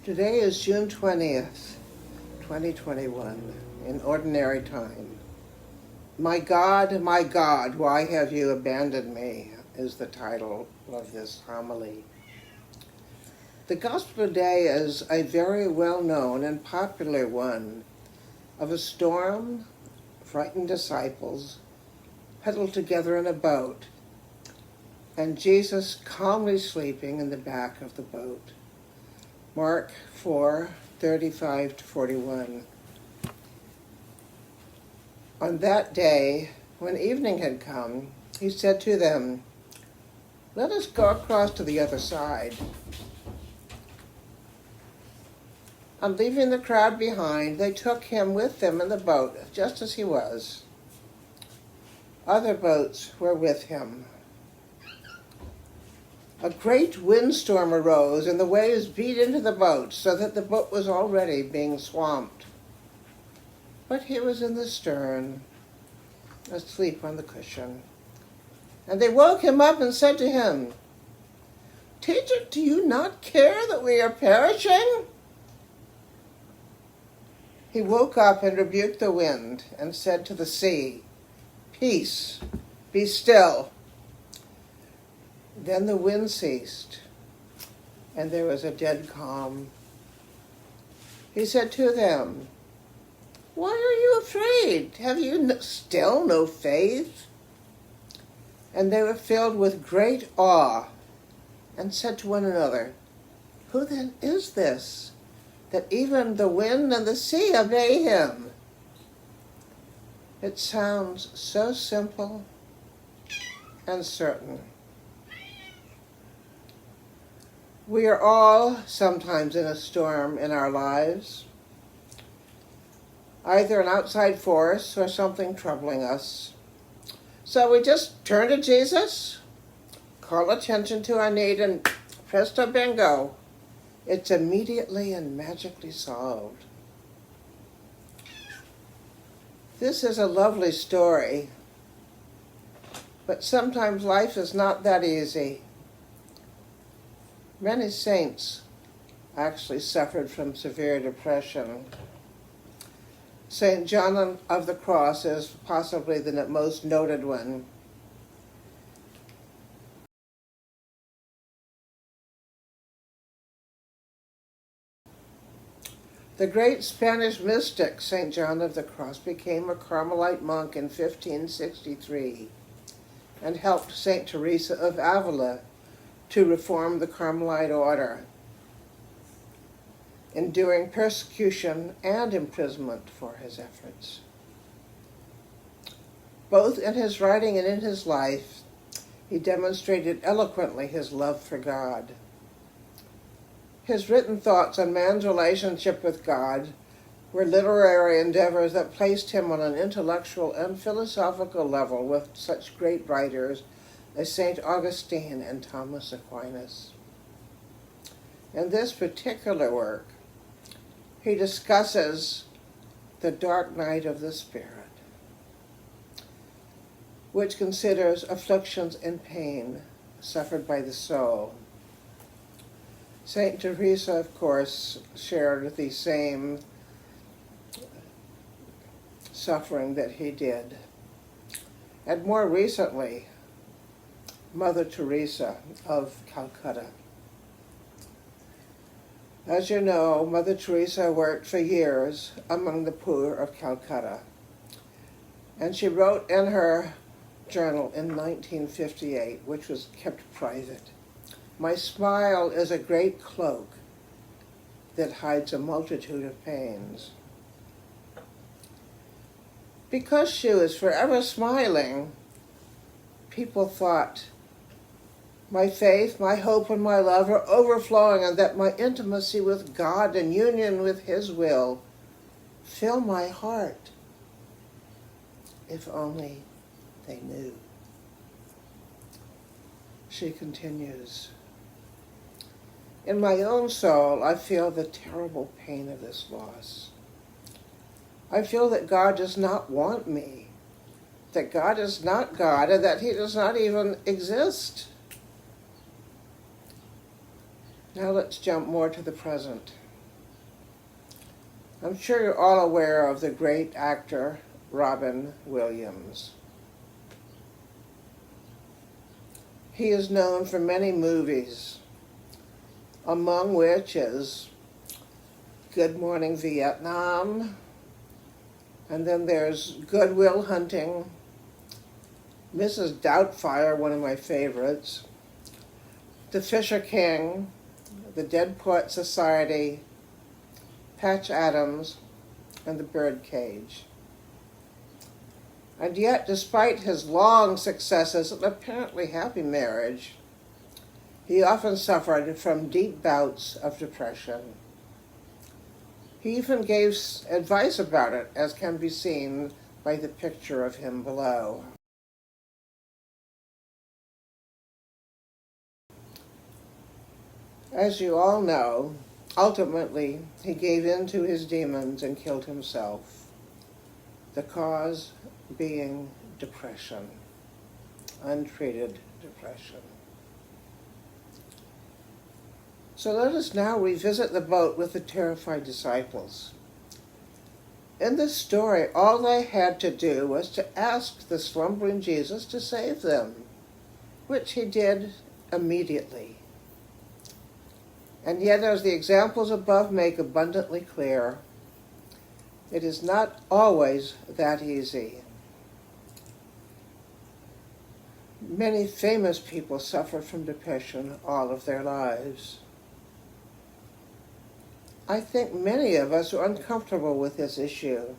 Today is June 20th, 2021, in ordinary time. My God, why have you abandoned me, is the title of this homily. The gospel today is a very well-known and popular one of a storm, frightened disciples huddled together in a boat, and Jesus calmly sleeping in the back of the boat. Mark 4:35-41. On that day, when evening had come, he said to them, "Let us go across to the other side." On leaving the crowd behind, they took him with them in the boat, just as he was. Other boats were with him. A great windstorm arose, and the waves beat into the boat, so that the boat was already being swamped. But he was in the stern, asleep on the cushion. And they woke him up and said to him, "Teacher, do you not care that we are perishing?" He woke up and rebuked the wind and said to the sea, "Peace, be still." Then the wind ceased, and there was a dead calm. He said to them, "Why are you afraid? Have you still no faith?" And they were filled with great awe and said to one another, "Who then is this, that even the wind and the sea obey him?" It sounds so simple and certain. We are all sometimes in a storm in our lives, either an outside force or something troubling us. So we just turn to Jesus, call attention to our need, and presto bingo, it's immediately and magically solved. This is a lovely story, but sometimes life is not that easy. Many saints actually suffered from severe depression. St. John of the Cross is possibly the most noted one. The great Spanish mystic St. John of the Cross became a Carmelite monk in 1563 and helped St. Teresa of Avila to reform the Carmelite order, enduring persecution and imprisonment for his efforts. Both in his writing and in his life, he demonstrated eloquently his love for God. His written thoughts on man's relationship with God were literary endeavors that placed him on an intellectual and philosophical level with such great writers as St. Augustine and Thomas Aquinas. In this particular work, he discusses the dark night of the spirit, which considers afflictions and pain suffered by the soul. St. Teresa, of course, shared the same suffering that he did. And more recently, Mother Teresa of Calcutta. As you know, Mother Teresa worked for years among the poor of Calcutta, and she wrote in her journal in 1958, which was kept private, "My smile is a great cloak that hides a multitude of pains." Because she was forever smiling, people thought, my faith, my hope, and my love are overflowing, and that my intimacy with God and union with His will fill my heart. If only they knew. She continues, "In my own soul, I feel the terrible pain of this loss. I feel that God does not want me, that God is not God, and that He does not even exist." Now let's jump more to the present. I'm sure you're all aware of the great actor Robin Williams. He is known for many movies, among which is Good Morning Vietnam, and then there's Good Will Hunting, Mrs. Doubtfire, one of my favorites, The Fisher King, The Dead Poet Society, Patch Adams, and The Birdcage. And yet, despite his long successes and apparently happy marriage, he often suffered from deep bouts of depression. He even gave advice about it, as can be seen by the picture of him below. As you all know, ultimately, he gave in to his demons and killed himself. The cause being depression, untreated depression. So let us now revisit the boat with the terrified disciples. In this story, all they had to do was to ask the slumbering Jesus to save them, which he did immediately. And yet, as the examples above make abundantly clear, it is not always that easy. Many famous people suffer from depression all of their lives. I think many of us are uncomfortable with this issue.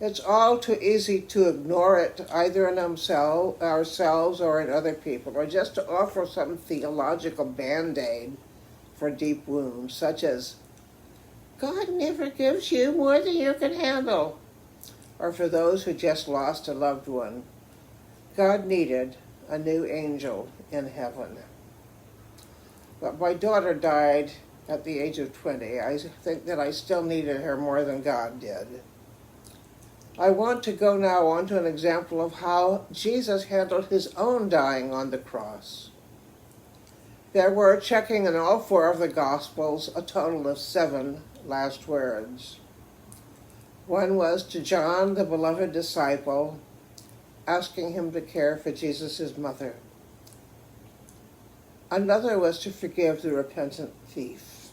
It's all too easy to ignore it, either in ourselves or in other people, or just to offer some theological band-aid for deep wounds, such as, God never gives you more than you can handle. Or for those who just lost a loved one, God needed a new angel in heaven. But my daughter died at the age of 20. I think that I still needed her more than God did. I want to go now on to an example of how Jesus handled his own dying on the cross. There were, checking in all 4 of the Gospels, a total of 7 last words. One was to John, the beloved disciple, asking him to care for Jesus' mother. Another was to forgive the repentant thief.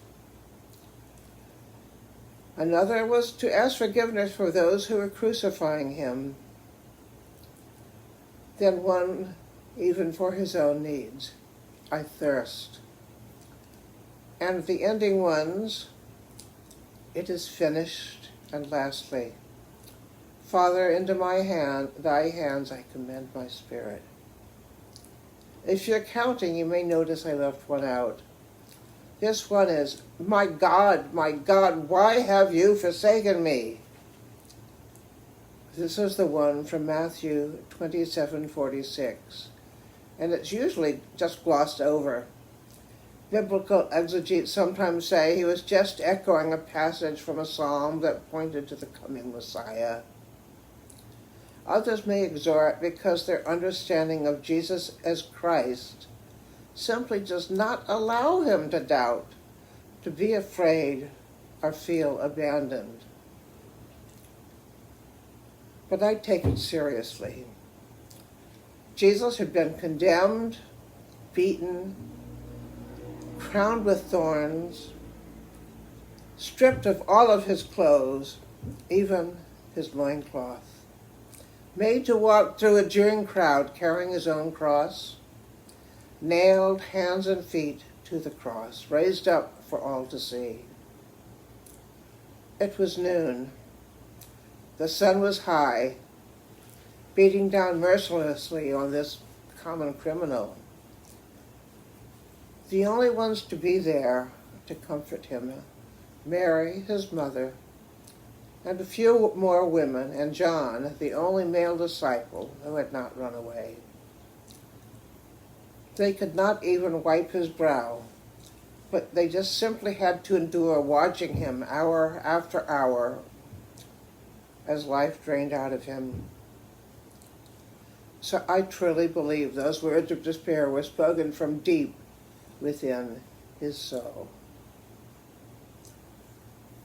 Another was to ask forgiveness for those who were crucifying him. Then one even for his own needs. I thirst. And the ending ones, it is finished. And lastly, Father, into thy hands I commend my spirit. If you're counting, you may notice I left one out. This one is, my God, why have you forsaken me? This is the one from Matthew 27:46, and it's usually just glossed over. Biblical exegetes sometimes say he was just echoing a passage from a psalm that pointed to the coming Messiah. Others may exhort because their understanding of Jesus as Christ simply does not allow him to doubt, to be afraid, or feel abandoned. But I take it seriously. Jesus had been condemned, beaten, crowned with thorns, stripped of all of his clothes, even his loincloth, made to walk through a jeering crowd carrying his own cross, nailed hands and feet to the cross, raised up for all to see. It was noon. The sun was high, beating down mercilessly on this common criminal. The only ones to be there to comfort him, Mary, his mother, and a few more women, and John, the only male disciple who had not run away. They could not even wipe his brow, but they just simply had to endure watching him hour after hour as life drained out of him. So I truly believe those words of despair were spoken from deep within his soul.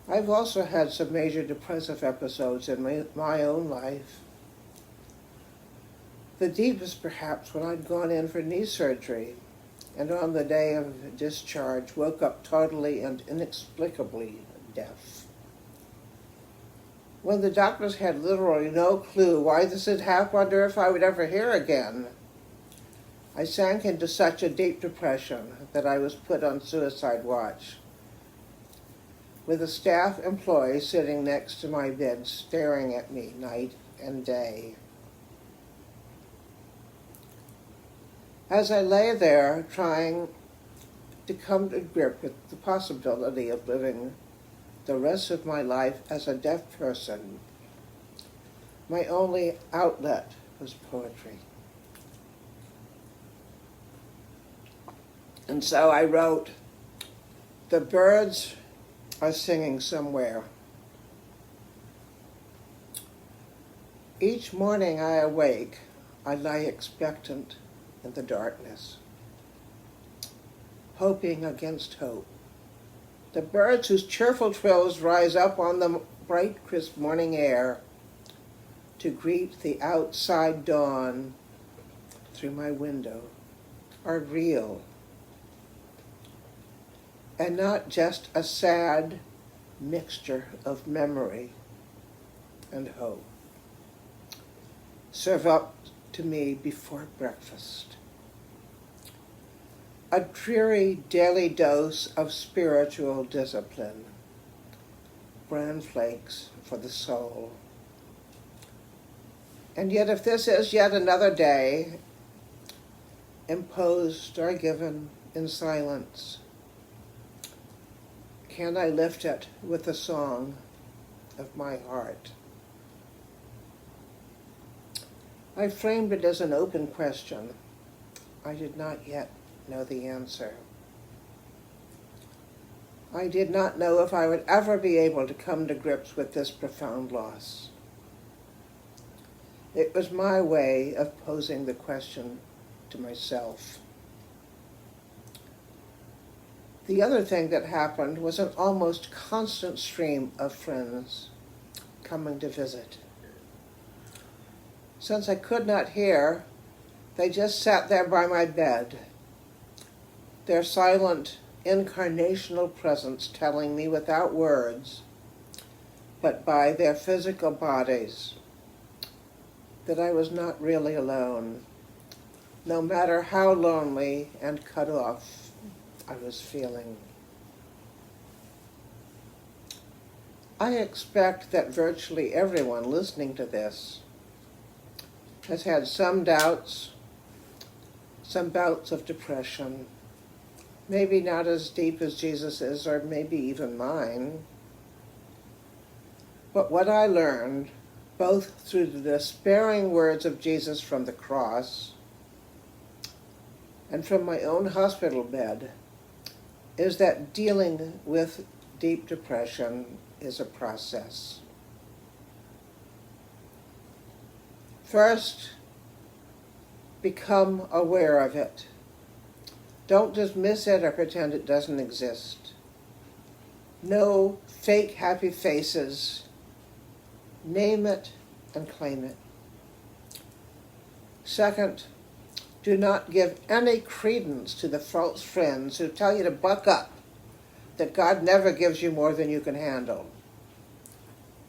I've also had some major depressive episodes in my own life. The deepest perhaps when I'd gone in for knee surgery and on the day of discharge woke up totally and inexplicably deaf. When the doctors had literally no clue why this had happened or if I would ever hear again, I sank into such a deep depression that I was put on suicide watch, with a staff employee sitting next to my bed staring at me night and day. As I lay there trying to come to grip with the possibility of living the rest of my life as a deaf person, my only outlet was poetry. And so I wrote, "The birds are singing somewhere. Each morning I awake, I lie expectant in the darkness, hoping against hope. The birds whose cheerful trills rise up on the bright, crisp morning air to greet the outside dawn through my window are real, and not just a sad mixture of memory and hope. Serve up to me before breakfast a dreary daily dose of spiritual discipline, bran flakes for the soul. And yet if this is yet another day, imposed or given in silence, can I lift it with the song of my heart?" I framed it as an open question. I did not yet know the answer. I did not know if I would ever be able to come to grips with this profound loss. It was my way of posing the question to myself. The other thing that happened was an almost constant stream of friends coming to visit. Since I could not hear, they just sat there by my bed, their silent, incarnational presence telling me without words, but by their physical bodies, that I was not really alone, no matter how lonely and cut off I was feeling. I expect that virtually everyone listening to this has had some doubts, some bouts of depression, maybe not as deep as Jesus's or maybe even mine. But what I learned, both through the despairing words of Jesus from the cross and from my own hospital bed, is that dealing with deep depression is a process. First, become aware of it. Don't dismiss it or pretend it doesn't exist. No fake happy faces. Name it and claim it. Second, do not give any credence to the false friends who tell you to buck up, that God never gives you more than you can handle.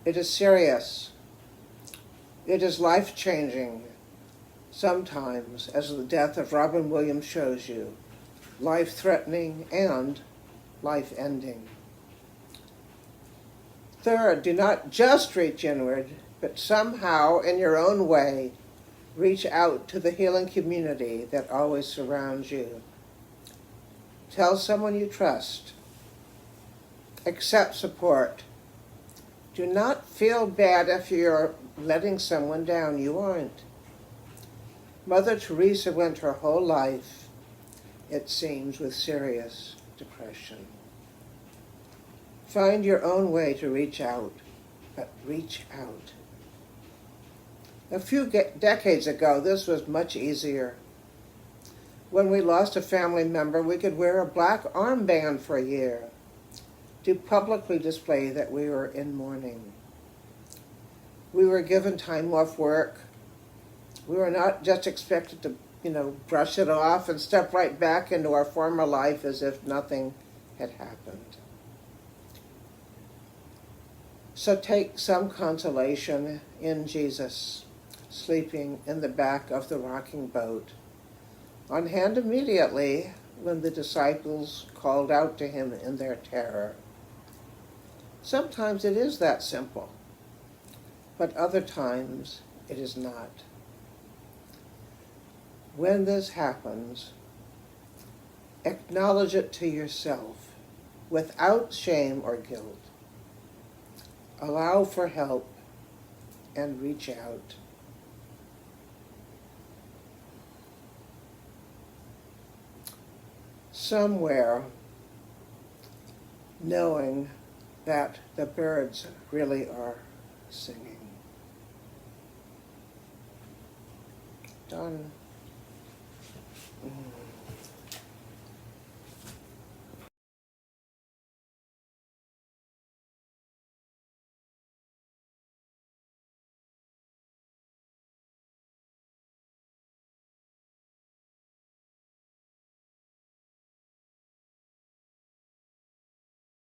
It is serious. It is life-changing. Sometimes, as the death of Robin Williams shows you, life-threatening and life-ending. Third, do not just reach inward, but somehow, in your own way, reach out to the healing community that always surrounds you. Tell someone you trust. Accept support. Do not feel bad if you're letting someone down. You aren't. Mother Teresa went her whole life, it seems, with serious depression. Find your own way to reach out, but reach out. A few decades ago, this was much easier. When we lost a family member, we could wear a black armband for a year. to publicly display that we were in mourning. We were given time off work. We were not just expected to, brush it off and step right back into our former life as if nothing had happened. So take some consolation in Jesus, sleeping in the back of the rocking boat, on hand immediately when the disciples called out to him in their terror. Sometimes it is that simple, but other times it is not. When this happens, acknowledge it to yourself without shame or guilt. Allow for help and reach out. Somewhere, knowing that the birds really are singing. Done.